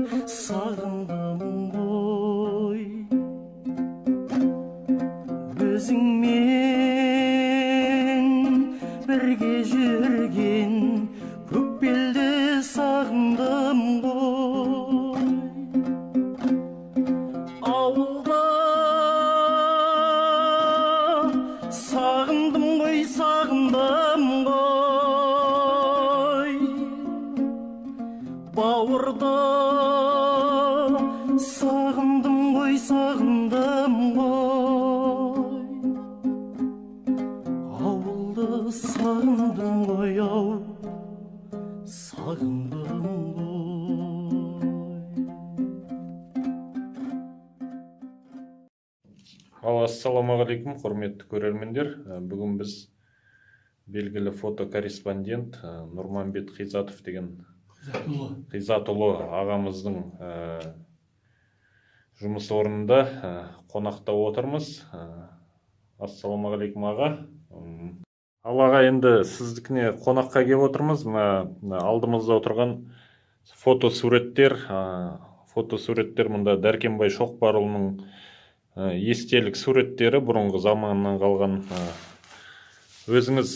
сағындым ғой өзіңмен бірге жүрген көк белді сағындым ғой ауылда сағындым ғой бауырда сағындым ғой ауылды сағындым ғой сағындым ғой. Ассалаумағалейкум, құрметті көрермендер. Бүгін біз белгілі фотокорреспондент Нұрманбет Қизатов деген Қизатұлы ағамыздың жұмыс орнында қонақта отырмыз. Ассалаумағалейкум аға. Ал аға, енді сіздікіне қонаққа келіп отырмыз. Алдымызда отырған фотосуреттер мұнда Дәркембай Шоқпарұлының естелік суреттері, бұрынғы заманнан қалған. Өзіңіз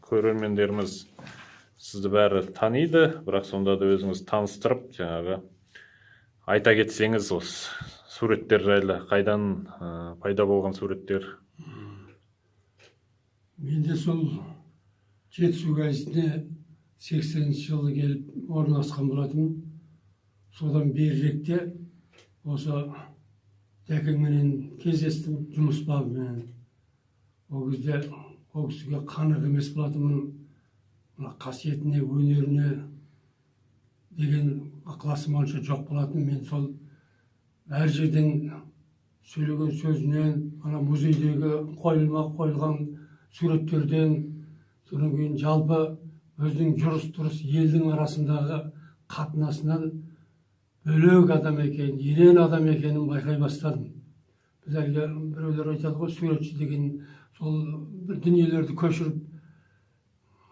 көрермендеріміз сізді бәрі таниды, бірақ сонда да өзіңіз таныстырып, айта кетсеңіз осы суреттер жайлы, қайдан пайда болған суреттер? Менде сол Жетісу газетіне 80-ші жылы келіп орналасқан болатын. Содан беріректе осы Дәкеңменен кездестім, жұмыс бабымен. Ол кезде ол кісіге қанық емес болатынмын. Қасиетіне, өнеріне деген ықыласым онша жоқ болатын. Мен сол әр жерден сөйлеген сөзінен, музейдегі қойылған суреттерден, содан кейін жалпы өзінің жүріс-тұрыс елдің арасындағы қатынасынан бөлек адам екенін, ерен адам екенін байқай бастадым. Біз әлгі біреулер айтады ғой, суретші деген сол бір дүниелерді көшіріп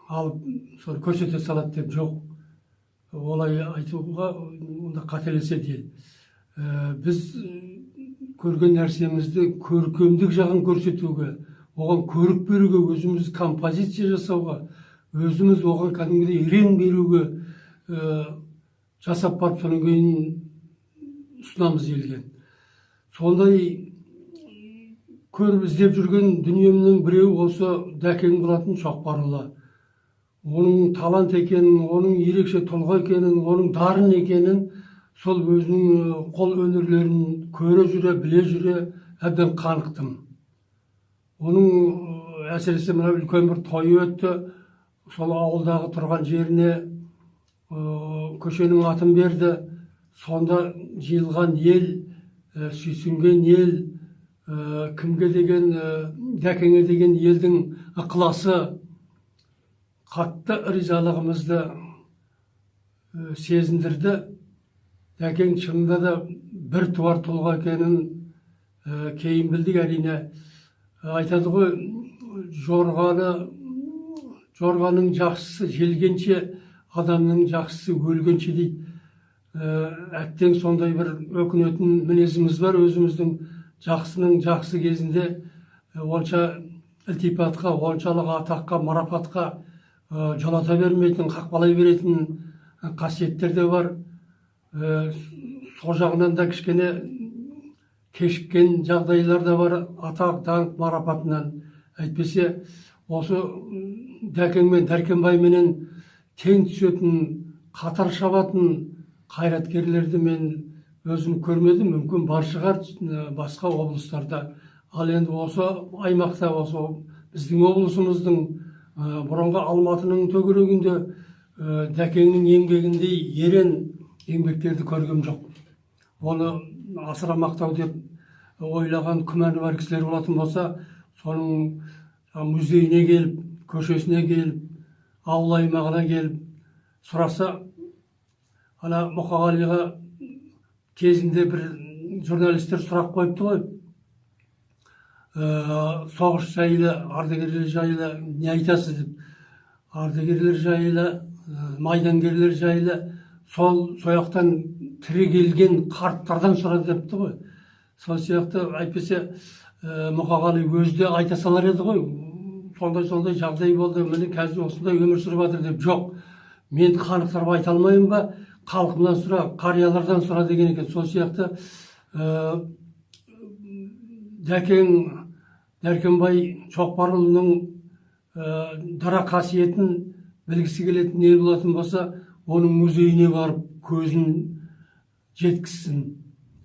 алып, сол көрсете салады деп. Жоқ, олай айтуға онда қателеседі ел. Біз көрген нәрсемізді көркемдік жағын көрсетуге, оған көрік беруге, өзіміз композиция жасауға, өзіміз оған кәдімгідей рең беруге жасап барып, содан кейін ұсынамыз елге. Сондай көріп іздеп жүрген дүниемнің біреуі осы Дәкең болатын, Шоқпарұлы. Оның талант екенін, оның ерекше тұлға екенін, оның дарын екенін, сол өзінің қол өнерлерін көре жүре, біле жүре әбден қанықтым. Оның әсіресе мына үлкен бір тойы өтті. Сол ауылдағы тұрған жеріне көшенің атын берді. Сонда жиылған ел, сүйсінген ел, кімге деген, Дәкеңе деген елдің ықыласы, қатты ризалығымызды сезіндірді. Дәкең шынында да бір туар тұлға екенін кейін білдік. Әрине айтады ғой, жорғаның жақсысы желгенше, адамның жақсысы өлгенше дейді. Әттең сондай бір өкінетін мінезіміз бар. Өзіміздің жақсының жақсы кезінде онша ілтипатқа, оншалық атаққа, марапатқа жолата бермейтін, қақпалай беретін қасиеттер де бар. Сол жағынан да кішкене кешіккен жағдайлар да бар, атақ, даңқ, марапатынан. Әйтпесе, осы Дәкеңмен, Дәркембайменен тең түсетін, қатар шабатын қайраткерлерді мен өзім көрмедім. Мүмкін бар шығар басқа облыстарда. Ал енді осы аймақта, осы біздің облысымыздың бұрынғы Алматының төңірегінде Дәкеңнің еңбегіндей ерен еңбектерді көргем жоқ. Оны асыра мақтау деп ойлаған, күмәні бар кісілер болатын болса, соның музейіне келіп, көшесіне келіп, ауыл аймағына келіп сұраса, ана Мұқағалиға кезінде бір журналистер сұрақ қойыпты ғой. Соғыс жайлы, ардагерлер жайлы не айтасыз деп. Ардагерлер жайлы, майдангерлер жайлы сол сояқтан тірі келген қарттардан сұра депті ғой. Сол сияқты әйтпесе Мұқағали өзі де айта салар еді ғой. Сондай жағдай болды, міне қазір осындай өмір сүріп жатыр деп. Жоқ, мен қанықтырып айта алмаймын ба, халқымнан сұра, қариялардан сұра деген екен. Сол сияқты Дәркембай Шоқпарұлының дара қасиетін білгісі келетін не болатын болса, оның музейіне барып көзін жеткізсін.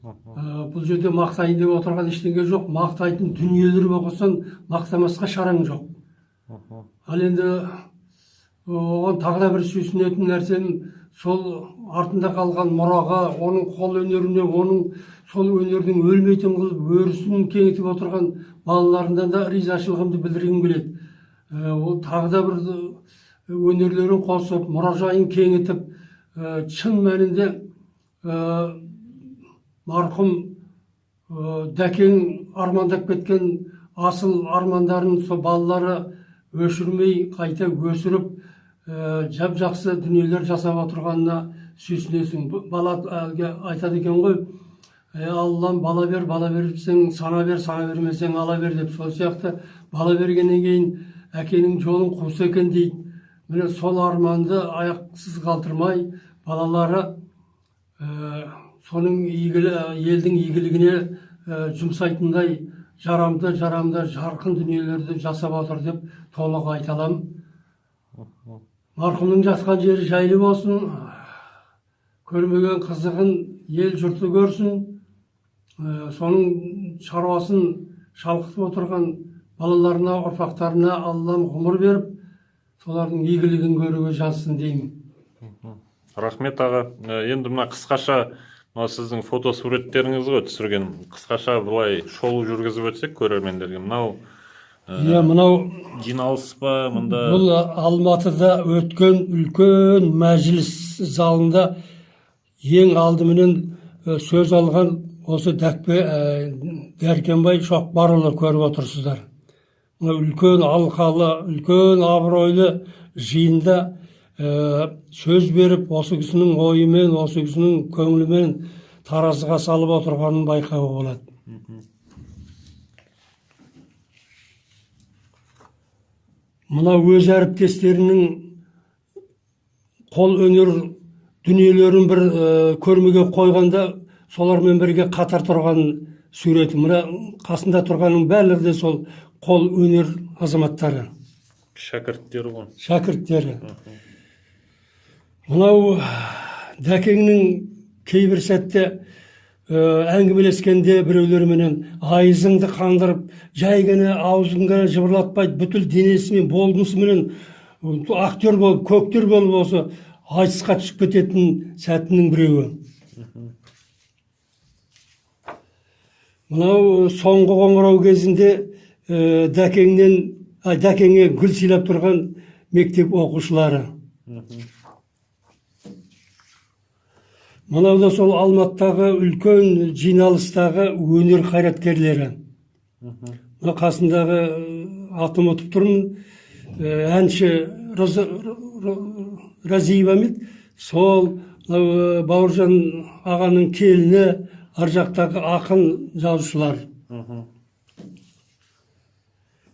Бұл жерде мақтайын деп отырған ештеңе жоқ. Мақтайтын дүниелер болсын, мақтамасқа шараң жоқ. Ал енді оған тағы да бір сүйсінетін нәрсем, сол артында қалған мұраға, оның қол өнеріне, оның сол өнердің өлмейтін қылып өрісін кеңітіп отырған балаларына да ризашылығымды білдіргім келеді. Ол тағы да бір өнерлерін қосып, мұражайын кеңітіп, шын мәнінде марқұм Дәкең армандап кеткен асыл армандарын сол балалары өшірмей қайта өсіріп, жап-жақсы дүниелер жасап отырғанына сүйсінесің. Бала айтады екен ғой, Аллам бала берсең сана бер, сана бермесең ала бер деп. Сол сияқты бала бергеннен кейін әкенің жолын қуса екен дейді. Міне сол арманды аяқсыз қалдырмай, балалары соның елдің игілігіне жұмсайтындай жарамды, жарқын дүниелерді жасап отыр деп толық айта аламын. Марқұмның жатқан жері жайлы болсын, көрмеген қызығын ел жұрты көрсін, соның шаруасын шалқытып отырған балаларына, ұрпақтарына Аллам ғұмыр беріп, солардың игілігін көруге жазсын деймін. Рахмет аға. Енді мына қысқаша сіздің фотосуреттеріңіз ғой түсірген. Қысқаша былай шоу жүргізіп өтсек көрермендерге. Мынау жиналыс па мында? Бұл Алматыда өткен үлкен мәжіліс залында ең алдыменен сөз алған осы Дәркембай Шоқпарұлы көріп отырсыздар. Үлкен алқалы, үлкен абыройлы жиында сөз беріп, осы кісінің ойымен, осы кісінің көңілімен таразыға салып отырғанын байқауға болады. Мына өз әріптестерінің қол өнер дүниелерін бір көрмеге қойғанда, солармен бірге қатар тұрған суреті. Мына қасында тұрғанның бәрі де сол қол өнер азаматтары. Шәкірттері ғой. Шәкірттері. Мынау Дәкеңнің кейбір сәтте әңгімелескенде біреулерменен айызыңды қандырып, жай ғана аузыңды жыбырлатпайды, бүкіл денесімен, болмысымен актер болып, көктер болып осы айтысқа түсіп кететін сәтінің біреуі. Мынау соңғы қоңырау кезінде Дәкеңе гүл сыйлап тұрған мектеп оқушылары. Мынау да сол Алматыдағы үлкен жиналыстағы өнер қайраткерлері. Қасындағы атын ұмытып тұрмын, әнші Разиева ме? Сол Бауыржан ағаның келіні, ар жақтағы ақын жазушылар.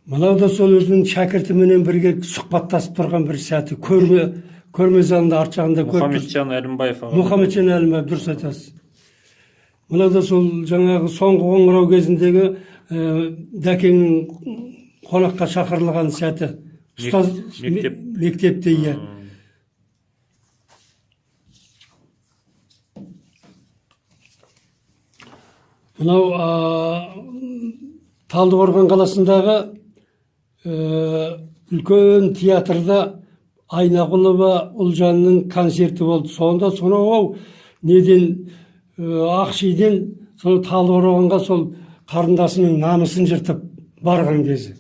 Мынау да сол өзінің шәкіртіменен бірге сұхбаттасып тұрған бір сәті. Көрме залында арт жағында Мұхамеджан Әлімбаев. Мұхамеджан Әлімбаев, дұрыс айтасыз. Мынау да сол жаңағы соңғы қоңырау кезіндегі Дәкеңнің қонаққа шақырылған сәті. Мектепте, иә. Мынау Талдықорған қаласындағы үлкен театрда Айнағұлова Ұлжанның концерті болды. Сонда сонау неден Ақшиден сол Талдықорғанға сол қарындасының намысын жыртып барған кезі.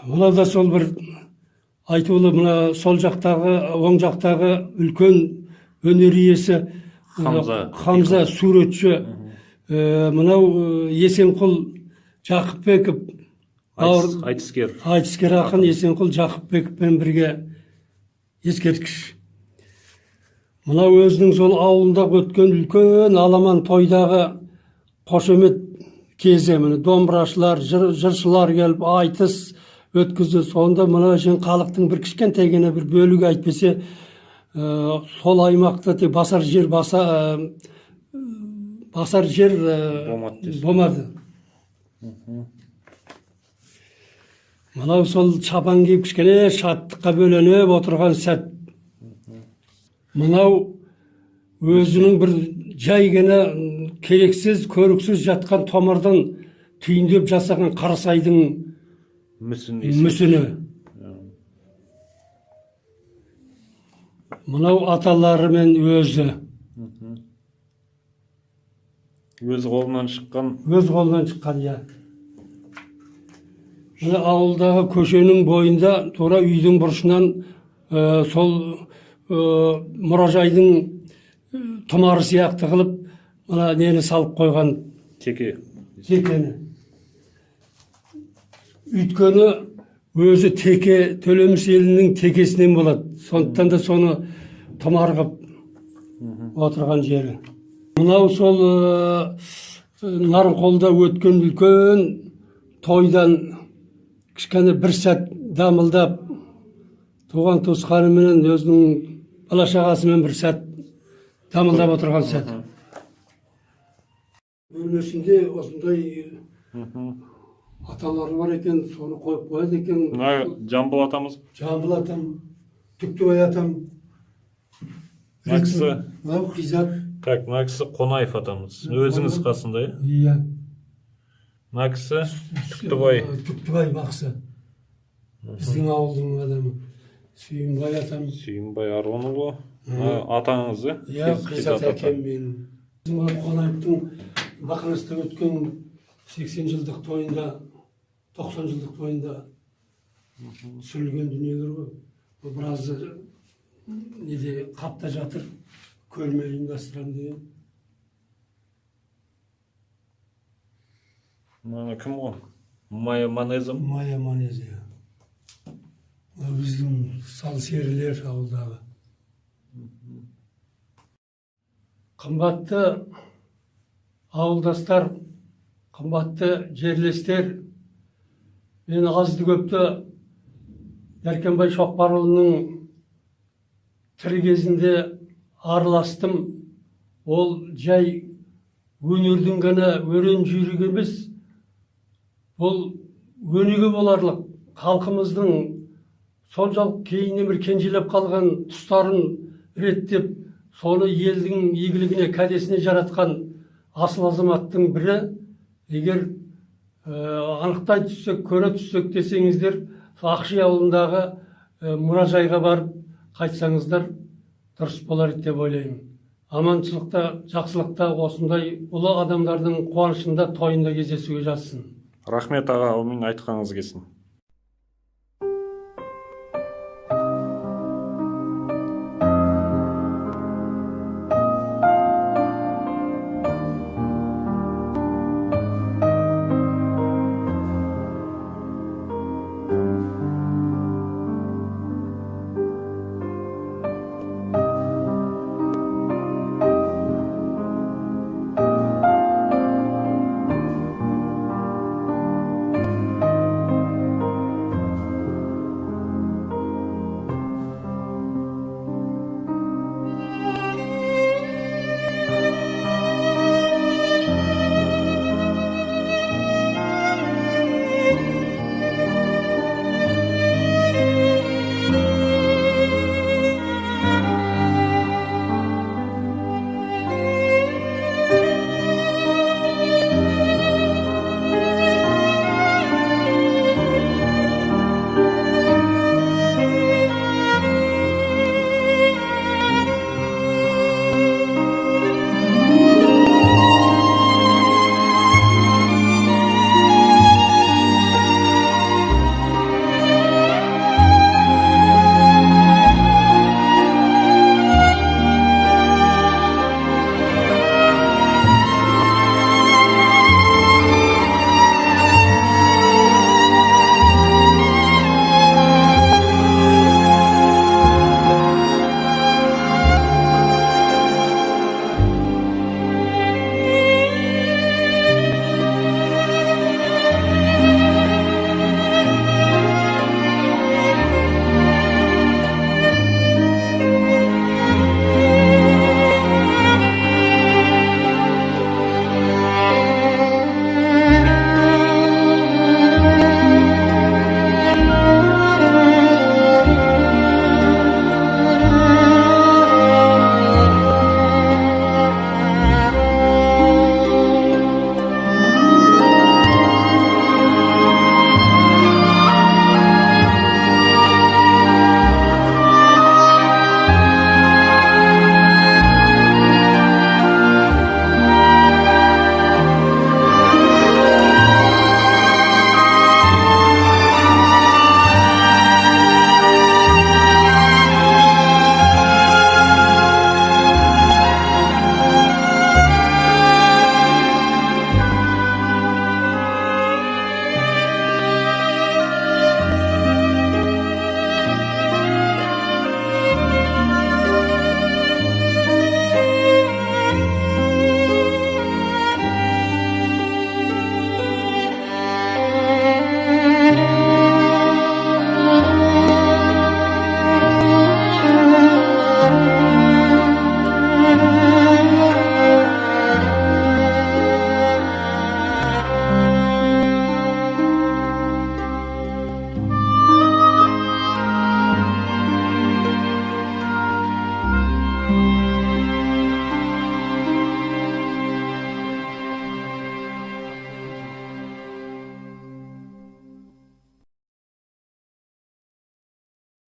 Мына да сол бір айтулы, мына сол жақтағы, оң жақтағы үлкен өнер иесі Хамза суретші. Мынау Есенқұл Жақыпбеков, айтыскер. Айтыскер ақын Есенқұл Жақыпбековпен бірге ескерткіш. Мынау өзінің сол ауылында өткен үлкен аламан тойдағы қошемет кезі, міне домбырашылар, жыршылар келіп айтыс өткізді. Сонда мына үшін халықтың бір кішкентайгene бір бөлігі әйтпесе сол аймақта тек басар жер болмады. Мынау сол шапан киіп кішкене шаттыққа бөленіп отырған сәт. Мынау өзінің бір жай ғана керексіз, көріксіз жатқан томардан түйіндеп жасаған Қарасайдың мүсіні. Мынау аталары мен өзі. Өз қолынан шыққан. Өз қолынан шыққан, иә. Мына ауылдағы көшенің бойында, тура үйдің бұрышынан сол мұражайдың тұмары сияқты қылып, мына нені салып қойған. Текені. Үйткені өзі теке, Төлеміс елінің текесінен болады. Сондықтан да соны тұмар қылып отырған жері. Мынау сол Нарынқолда өткен үлкен тойдан кішкене бір сәт дамылдап, туған туысқанымен өзінің бала-шағасымен бір сәт дамылдап отырған сәт. Бөлмесінде осындай аталары бар екен, соны қойып қояды екен. Жамбыл атамыз. Жамбыл атам, Түктібай атам. Мына Мынау Қизат. Так, мына кісі Қонаев атамыз. Өзіңіз қасында, Иә. Мына кісі Түктібай. Түктібай бақсы. Біздің ауылдың адамы. Сүйінбай атам. Сүйінбай Аронұлы. Атаңыз, Иә, Қизат әкем менің. Bizim Қонаевтың Бақанаста өткен 80 жылдық тойында, 90 жылдық тойында түсірілген дүниелер ғой. Біраз неде қапта жатыр, көрме ұйымдастырам деген. Мына кім ғой? Майя Манезім. Майя Манезі. Біздің сал серілер ауылдағы. Қымбатты ауылдастар, қымбатты жерлестер, мен азды көпті Дәркембай Шоқпарұлының тірі кезінде араластым. Ол жай өнердің ғана өрен жүйрік емес, ол өнеге боларлық халқымыздың соншалық кейіннен бір кенжелеп қалған тұстарын реттеп, соны елдің игілігіне, кәдесіне жаратқан асыл азаматтың бірі. Егер анықтай түссек, көре түссек десеңіздер, Ақши ауылындағы мұражайға барып қайтсаңыздар дұрыс болар деп ойлаймын. Аманшылықта, жақсылықта осындай ұлы адамдардың қуанышында, тойында кездесуге жазсын. Рахмет аға, оның айтқаныңыз келсін.